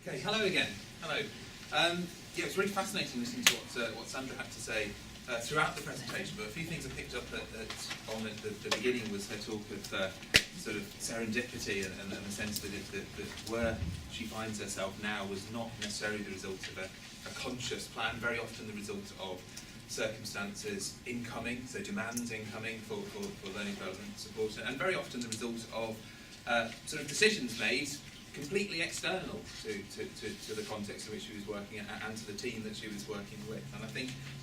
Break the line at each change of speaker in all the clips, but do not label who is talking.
Okay, hello again. Hello. Yeah, it's really fascinating listening to what Sandra had to say throughout the presentation, but a few things I picked up on at the beginning was her talk of sort of serendipity and the sense that where she finds herself now was not necessarily the result of a conscious plan, very often the result of circumstances incoming, so demands incoming for learning development support, and very often the result of sort of decisions made completely external to the context in which she was working and to the team that she was working with. And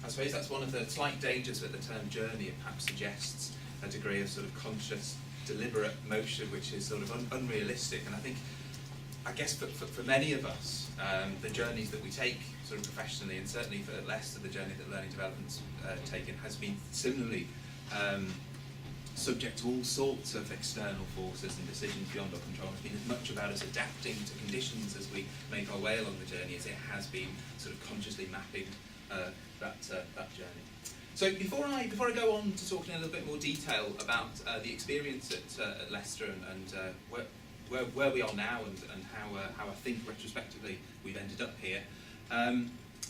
I suppose that's one of the slight dangers with the term journey. It perhaps suggests a degree of sort of conscious, deliberate motion which is sort of unrealistic. And I guess for many of us, the journeys that we take sort of professionally, and certainly for Leicester, the journey that learning development's taken has been similarly subject to all sorts of external forces and decisions beyond our control. It's been as much about us adapting to conditions as we make our way along the journey as it has been sort of consciously mapping that journey. So before I go on to talk in a little bit more detail about the experience at Leicester and where we are now and how I think retrospectively we've ended up here,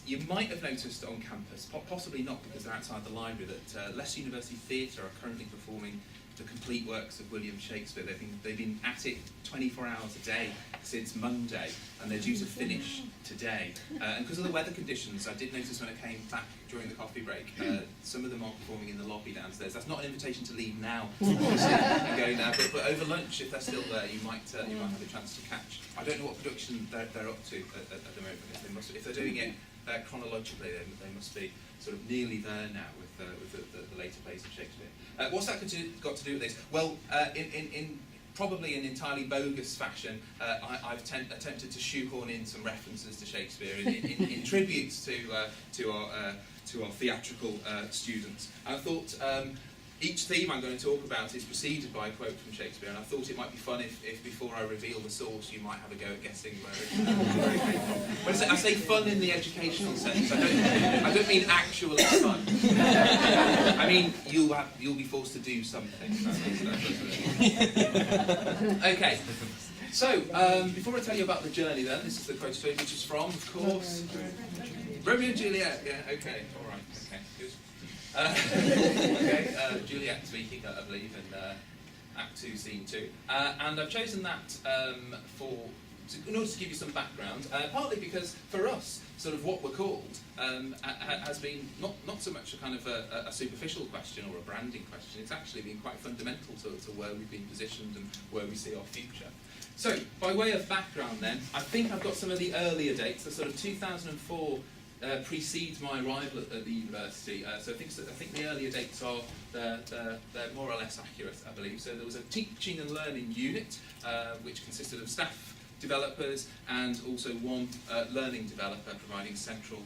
you might have noticed on campus, possibly not because they're outside the library, that Leicester University Theatre are currently performing the complete works of William Shakespeare. They've been at it 24 hours a day since Monday, and they're due to finish today. And because of the weather conditions, I did notice when I came back during the coffee break, some of them are performing in the lobby downstairs. That's not an invitation to leave now, obviously, and go now, but over lunch, if they're still there, you might have a chance to catch. I don't know what production they're up to at the moment, because if they're doing it chronologically, they must be sort of nearly there now with the later plays of Shakespeare. What's that got to do with this? Well, in probably in entirely bogus fashion, I've attempted to shoehorn in some references to Shakespeare in tributes to our theatrical students. And I thought each theme I'm going to talk about is preceded by a quote from Shakespeare, and I thought it might be fun if before I reveal the source, you might have a go at guessing where it came from. When I say fun in the educational sense, I don't mean actually fun. I mean you'll be forced to do something. Okay. So before I tell you about the journey, then this is the quote which is from, of course, Romeo and Juliet. Yeah. Okay. All right. Okay. Good. Juliet speaking, I believe, in Act 2, Scene 2. And I've chosen that in order to give you some background, partly because for us, sort of what we're called has been not so much a kind of a superficial question or a branding question. It's actually been quite fundamental to where we've been positioned and where we see our future. So, by way of background then, I think I've got some of the earlier dates, the sort of 2004 precedes my arrival at the university, so I think the earlier dates are they're more or less accurate, I believe. So there was a teaching and learning unit which consisted of staff developers and also one learning developer providing central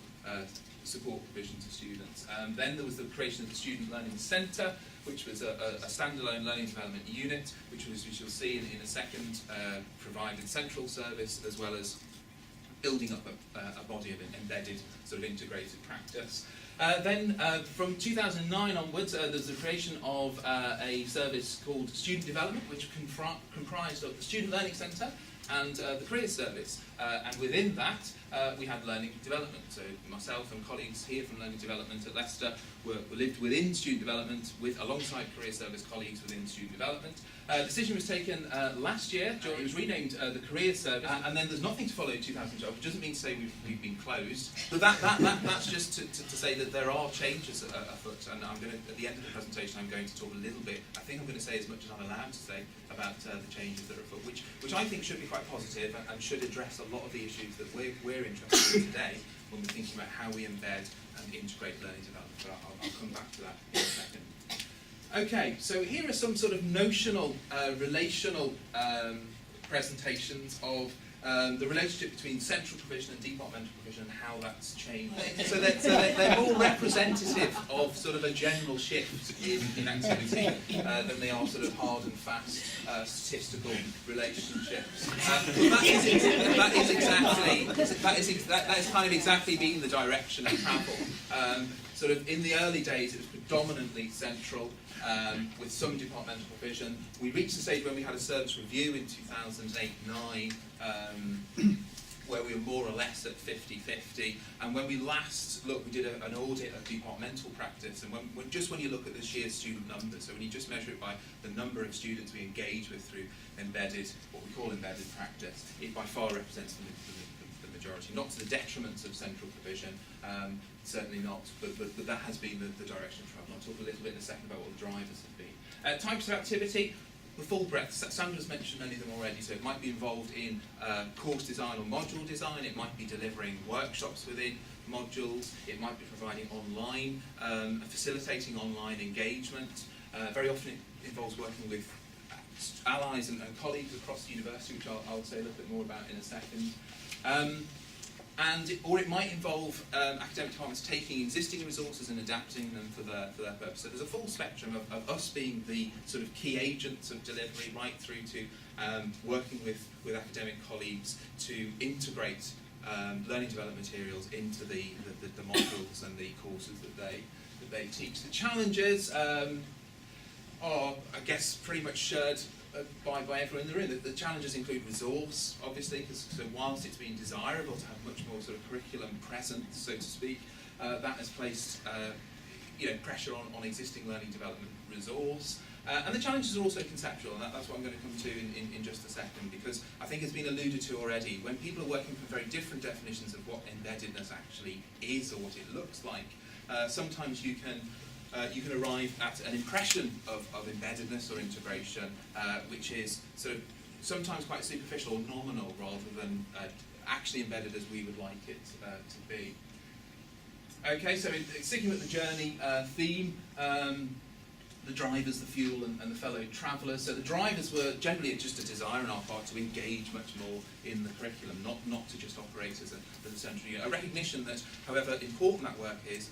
support provision to students. Then there was the creation of the Student Learning Centre, which was a standalone learning development unit, which you'll see in a second, provided central service as well as building up a body of embedded sort of integrated practice. Then from 2009 onwards, there's the creation of a service called Student Development, which comprised of the Student Learning Centre and the Career Service. And within that, we had Learning Development. So myself and colleagues here from Learning Development at Leicester lived within Student Development alongside Career Service colleagues within Student Development. The decision was taken last year. It was renamed the Career Service, and then there's nothing to follow in 2012, which doesn't mean to say we've been closed, but that's just to say that there are changes afoot, and I'm going to, at the end of the presentation, I'm going to talk a little bit, I think I'm going to say as much as I'm allowed to say about the changes that are afoot, which I think should be quite positive and should address a lot of the issues that we're interested in today when we're thinking about how we embed and integrate learning development, but I'll come back to that in a second. Okay, so here are some sort of notional, relational presentations of the relationship between central provision and departmental provision and how that's changed. So they're more representative of sort of a general shift in activity than they are sort of hard and fast statistical relationships. That is kind of exactly been the direction of travel. Sort of in the early days, it was predominantly central, with some departmental provision. We reached the stage when we had a service review in 2008-9, where we were more or less at 50-50. And when we last looked, we did an audit of departmental practice, and when you look at the sheer student numbers, so when you just measure it by the number of students we engage with through embedded, what we call embedded practice, it by far represents the majority, not to the detriment of central provision, certainly not, but that has been the direction of travel. I'll talk a little bit in a second about what the drivers have been. Types of activity, the full breadth. Sandra's mentioned many of them already, so it might be involved in course design or module design, it might be delivering workshops within modules, it might be providing online, facilitating online engagement. Very often it involves working with allies and colleagues across the university, which I'll say a little bit more about in a second. Or it might involve academic departments taking existing resources and adapting them for their purpose. So there's a full spectrum of us being the sort of key agents of delivery, right through to working with academic colleagues to integrate learning development materials into the modules and the courses that they teach. The challenges are, I guess, pretty much shared by everyone in the room. The challenges include resource, obviously, because so whilst it's been desirable to have much more sort of curriculum presence, so to speak, that has placed pressure on existing learning development resource. And the challenges are also conceptual, and that's what I'm going to come to in just a second, because I think it's been alluded to already. When people are working from very different definitions of what embeddedness actually is or what it looks like, sometimes you can arrive at an impression of embeddedness or integration, which is sort of sometimes quite superficial or nominal rather than actually embedded as we would like it to be. Okay, so sticking with the journey theme, the drivers, the fuel, and the fellow travellers. So the drivers were generally just a desire on our part to engage much more in the curriculum, not to just operate as a central unit. A recognition that, however important that work is,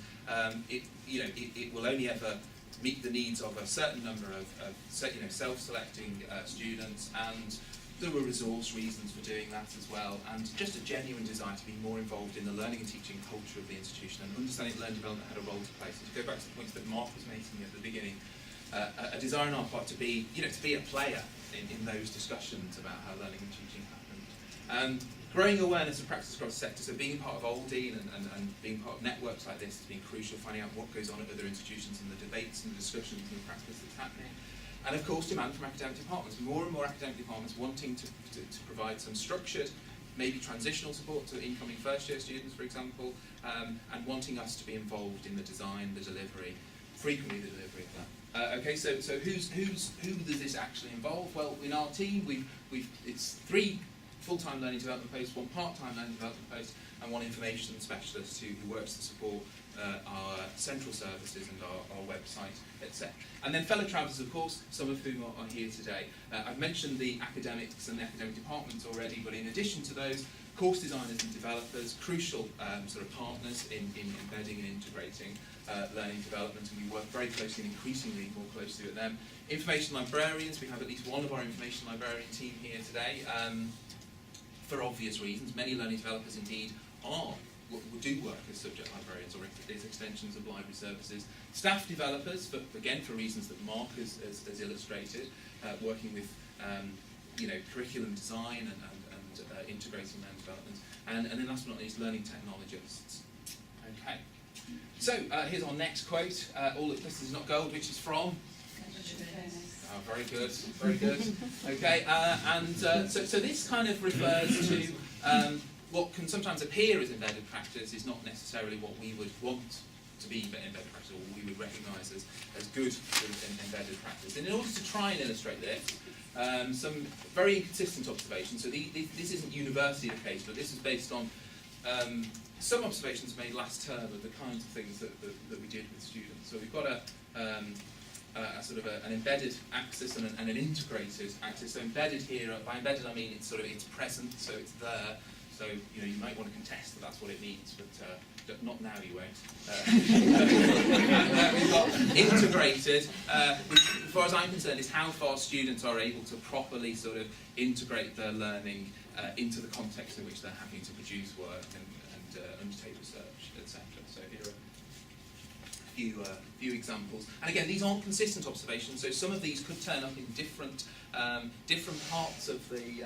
it will only ever meet the needs of a certain number of self-selecting students, and there were resource reasons for doing that as well, and just a genuine desire to be more involved in the learning and teaching culture of the institution and understanding that learning development had a role to play. So to go back to the points that Mark was making at the beginning, a desire on our part to be a player in those discussions about how learning and teaching happened. Growing awareness of practice across the sector, so being part of Aldine and being part of networks like this has been crucial, finding out what goes on at other institutions and the debates and the discussions and the practice that's happening. And of course demand from academic departments, more and more academic departments wanting to provide some structured, maybe transitional support to incoming first year students, for example, and wanting us to be involved in the design, the delivery, frequently the delivery of that. Okay, so who does this actually involve? Well, in our team, it's 3 full-time learning development posts, 1 part-time learning development post, and 1 information specialist who works to support our central services and our website, etc. And then fellow travellers, of course, some of whom are here today. I've mentioned the academics and the academic departments already, but in addition to those, course designers and developers, crucial sort of partners in embedding and integrating learning development, and we work very closely and increasingly more closely with them. Information librarians, we have at least one of our information librarian team here today, for obvious reasons. Many learning developers indeed do work as subject librarians or as extensions of library services. Staff developers, but again for reasons that Mark has illustrated, working with curriculum design and integrating learning development, and then last but not least, learning technologists. Okay, so here's our next quote. All that glitters is not gold, which is from? Oh, very good, very good. Okay, so this kind of refers to what can sometimes appear as embedded practice is not necessarily what we would want to be embedded practice, or what we would recognise as good embedded practice. And in order to try and illustrate this, some very inconsistent observations. So this isn't universally the case, but this is based on some observations made last term of the kinds of things that we did with students. So we've got a sort of an embedded axis and an integrated axis. So embedded here, by embedded I mean it's present, so it's there. So you might want to contest that that's what it means, but not now, you won't. We've got integrated, which, as far as I'm concerned, is how far students are able to properly sort of integrate their learning into the context in which they're having to produce work and undertake research, etc. So here are a few examples. And again, these aren't consistent observations, so some of these could turn up in different parts of the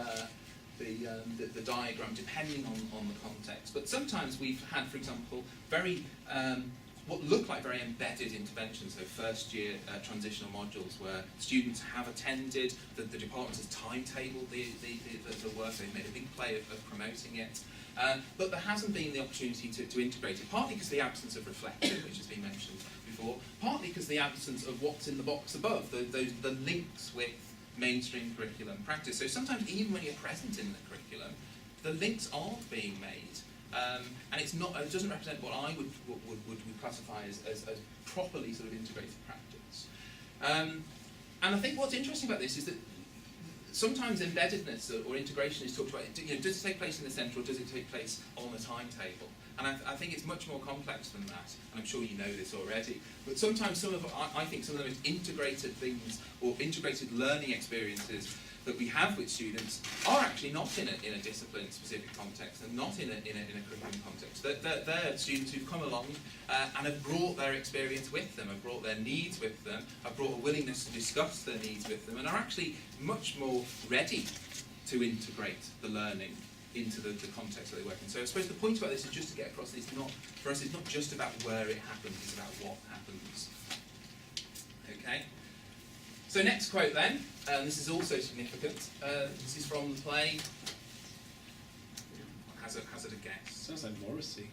the diagram depending on the context. But sometimes we've had, for example, very what look like very embedded interventions, so first year transitional modules where students have attended, the department has timetabled the work, they've made a big play of promoting it, but there hasn't been the opportunity to integrate it, partly because of the absence of reflection, which has been mentioned before, partly because of the absence of what's in the box above, the links with mainstream curriculum practice. So sometimes even when you're present in the curriculum, the links aren't being made. And it's not, it doesn't represent what I would classify as properly sort of integrated practice. And I think what's interesting about this is that sometimes embeddedness or integration is talked about, does it take place in the centre or does it take place on the timetable? And I think it's much more complex than that, and I'm sure you know this already. But sometimes I think some of the most integrated things or integrated learning experiences that we have with students are actually not in a discipline-specific context and not in a curriculum context. They're students who've come along and have brought their experience with them, have brought their needs with them, have brought a willingness to discuss their needs with them, and are actually much more ready to integrate the learning into the context that they work in. So I suppose the point about this is just to get across that for us it's not just about where it happens, it's about what happens. Okay? So next quote then, this is also significant. This is from the play. Hazard a guess.
Sounds like Morrissey.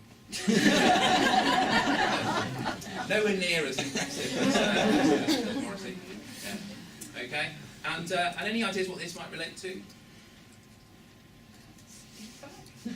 Nowhere near as impressive as Morrissey. Yeah. Okay. And any ideas what this might relate to?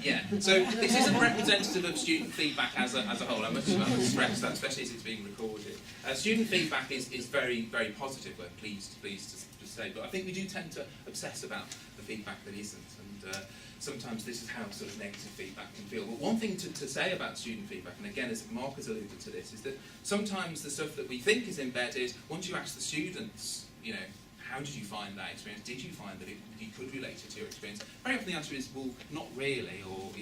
Yeah, so this isn't representative of student feedback as a whole. I must stress that, especially as it's being recorded. Student feedback is very, very positive, we're pleased to say, but I think we do tend to obsess about the feedback that isn't, and sometimes this is how sort of negative feedback can feel. But one thing to say about student feedback, and again, as Mark has alluded to this, is that sometimes the stuff that we think is embedded, once you ask the students, how did you find that experience? Did you find that you could relate it to your experience? Very often the answer is, well, not really, or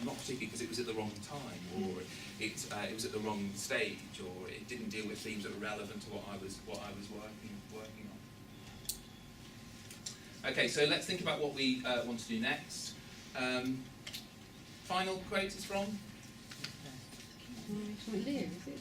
not particularly because it was at the wrong time, or it was at the wrong stage, or it didn't deal with themes that were relevant to what I was working on. Okay, so let's think about what we want to do next. Final quote is from
Liam, is it?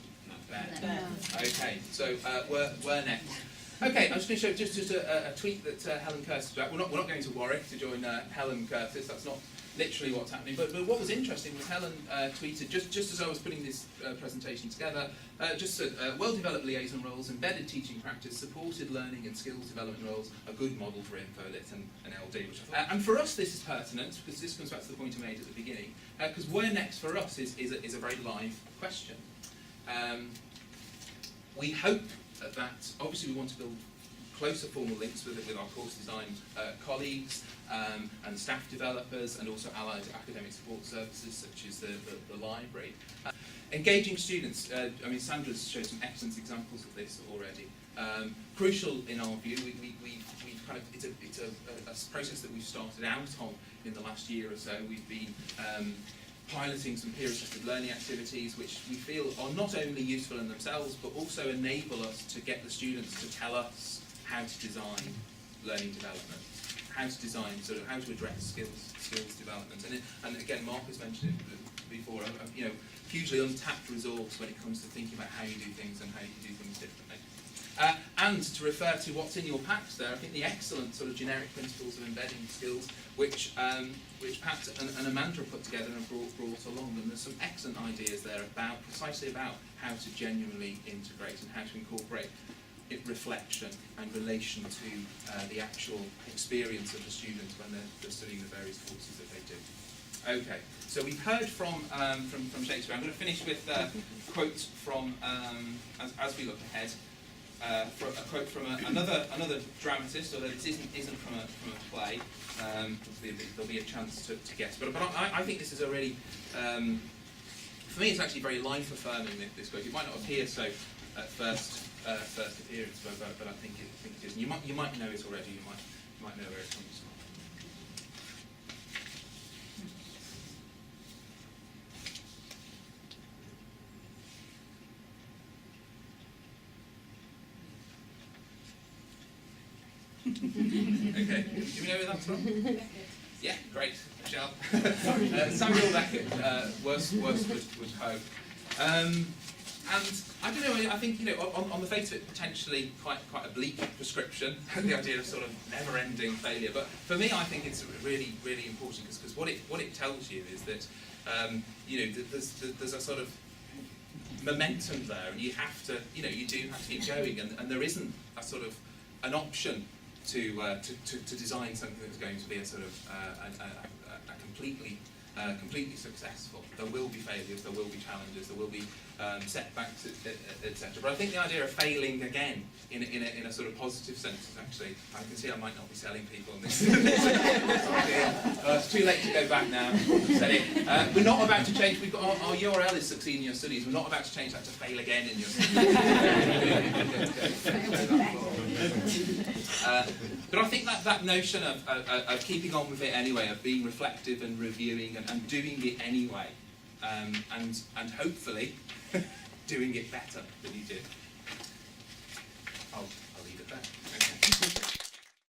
Ben. Okay, so we're next. Okay, I'm just going to show just a tweet that Helen Curtis put out. We're not going to Warwick to join Helen Curtis. That's not literally what's happening. But what was interesting was Helen tweeted, just as I was putting this presentation together, just said, well-developed liaison roles, embedded teaching practice, supported learning and skills development roles, a good model for InfoLit and LD. Which I thought, and for us this is pertinent, because this comes back to the point I made at the beginning, because where next for us is a very live question. We hope that obviously we want to build closer formal links with our course design colleagues and staff developers, and also allied academic support services such as the library. Engaging students, I mean Sandra's showed some excellent examples of this already. Crucial in our view, we've kind of, it's a process that we've started out on in the last year or so. We've been piloting some peer-assisted learning activities which we feel are not only useful in themselves but also enable us to get the students to tell us how to design learning development, how to design how to address skills development, and again Mark has mentioned it before, hugely untapped resource when it comes to thinking about how you do things and how you do things differently. And to refer to what's in your packs there, I think the excellent sort of generic principles of embedding skills, which Pat and Amanda put together and brought along, and there's some excellent ideas there precisely about how to genuinely integrate and how to incorporate reflection and relation to the actual experience of the students when they're studying the various courses that they do. Okay, so we've heard from Shakespeare. I'm going to finish with quotes from as we look ahead. A quote from another dramatist, although this isn't from a play. There'll be a chance to guess. But I think this is a really, for me, it's actually very life-affirming. This quote. It might not appear so at first appearance, but I think it is. And you might know it already. You might know where it comes from. Okay, do we know where that's from? Yeah, great, Michelle. Samuel Beckett, worst would hope. And I don't know, I think, on the face of it, potentially quite a bleak prescription, the idea of sort of never-ending failure. But for me, I think it's really, really important, because what it tells you is that, there's a sort of momentum there, and you have to, you do have to keep going, and there isn't a sort of an option to design something that's going to be a sort of completely successful. There will be failures, there will be challenges, there will be setbacks, etc. But I think the idea of failing again in a sort of positive sense is actually, I can see I might not be selling people on this. It's too late to go back now. Said it. We're not about to change. We've got our URL is succeed in your studies. We're not about to change that to fail again in your studies. But I think that notion of keeping on with it anyway, of being reflective and reviewing and doing it anyway, and hopefully doing it better than you did,